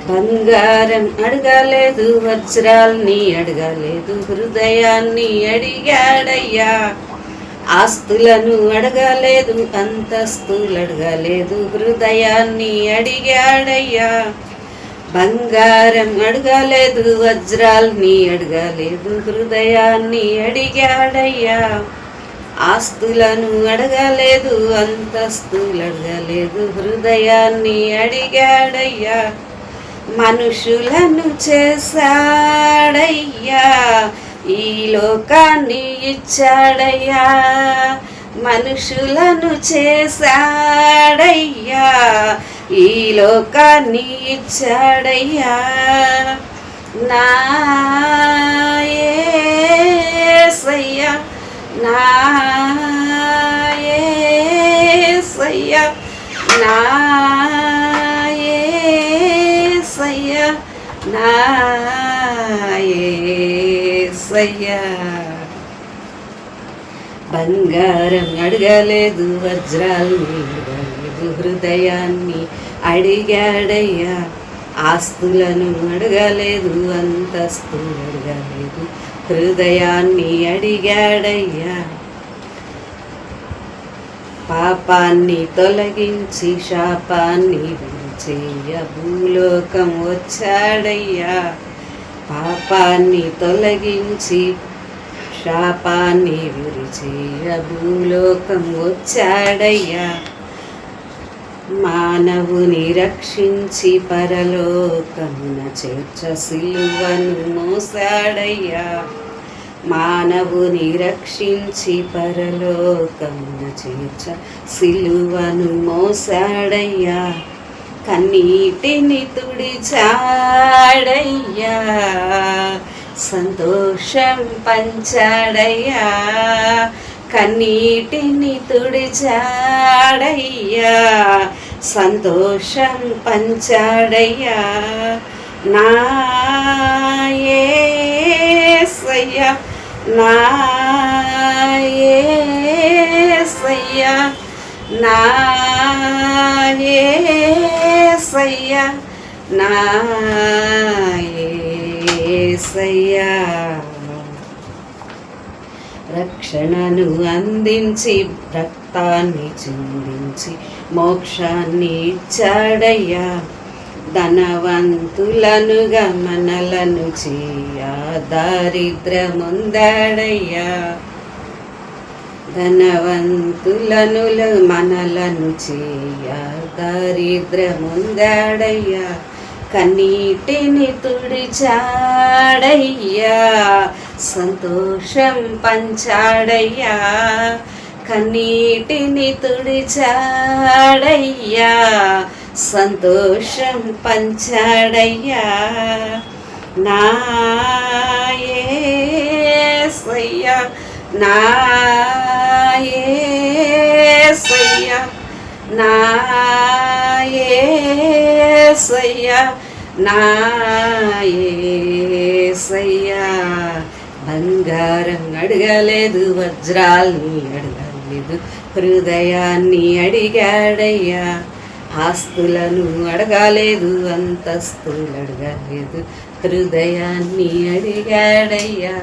బంగారం అడగలేదు, వజ్రాల్ని అడగలేదు, హృదయాన్ని అడిగాడయ్యా. ఆస్తులను అడగలేదు, అంతస్తులు అడగలేదు, హృదయాన్ని అడిగాడయ్యా. బంగారం అడగలేదు, వజ్రాల్ని అడగలేదు, హృదయాన్ని అడిగాడయ్యా. ఆస్తులను అడగలేదు, అంతస్తులు అడగలేదు, హృదయాన్ని అడిగాడయ్యా. మనుషులను చేశాడయ్యా, ఈ లోకాన్ని ఇచ్చాడయ్యా. మనుషులను చేశాడయ్యా, ఈ లోకాన్ని ఇచ్చాడయ్యా. నా యేసయ్యా, నా యేసయ్యా, నా యేసయ్యా, నా యేసయ్యా. బంగారం అడగలేదు, వజ్రాల్ని అడగలేదు, హృదయాన్ని అడిగాడయ్యా. ఆస్తులను అడగలేదు, అంతస్తులు అడగలేదు, హృదయాన్ని అడిగాడయ్యా. పాపాన్ని తొలగించి శాపాన్ని విడిచేయ భూలోకం వచ్చాడయ్యా. పాపాన్ని తొలగించి శాపాన్ని విరిచేయ భూలోకం వచ్చాడయ్యా. మానవుని రక్షించి పరలోకమున చేర్చ సిలువను మోసాడయ్యా. మానవుని రక్షించి పరలోకమున చేర్చ సిలువను మోసాడయ్యా. కన్నీటిని తుడిచాడయ్యా, సంతోషం పంచాడయ్యా. కన్నీటిని తుడిచాడయ్యా, సంతోషం పంచాడయ్యా. నా యేసయ్యా, నా యేసయ్యా, నా యేసయ్యా, నా యేసయ్యా. రక్షణను అందించి రక్తాన్ని చిందించి మోక్షాన్ని ఇచ్చాడయ్యా. ధనవంతులనుగా మనలను చేయ దారిద్రముందాడయ్యా. ధనవంతులను మనలను చేయ దారిద్రముందాడయ్యా. కన్నీటిని తుడిచాడయ్యా, సంతోషం పంచాడయ్యా. కన్నీటిని తుడిచాడయ్యా, సంతోషం పంచాడయ్యా. నా యేసయ్యా, నా యేసయ్యా, నా యేసయ్యా, నా యేసయ్యా. బంగారం అడగలేదు, వజ్రాల్ని అడగలేదు, హృదయాన్ని అడిగాడయ్యా. ఆస్తులను అడగలేదు, అంతస్తులు అడగలేదు, హృదయాన్ని అడిగాడయ్యా.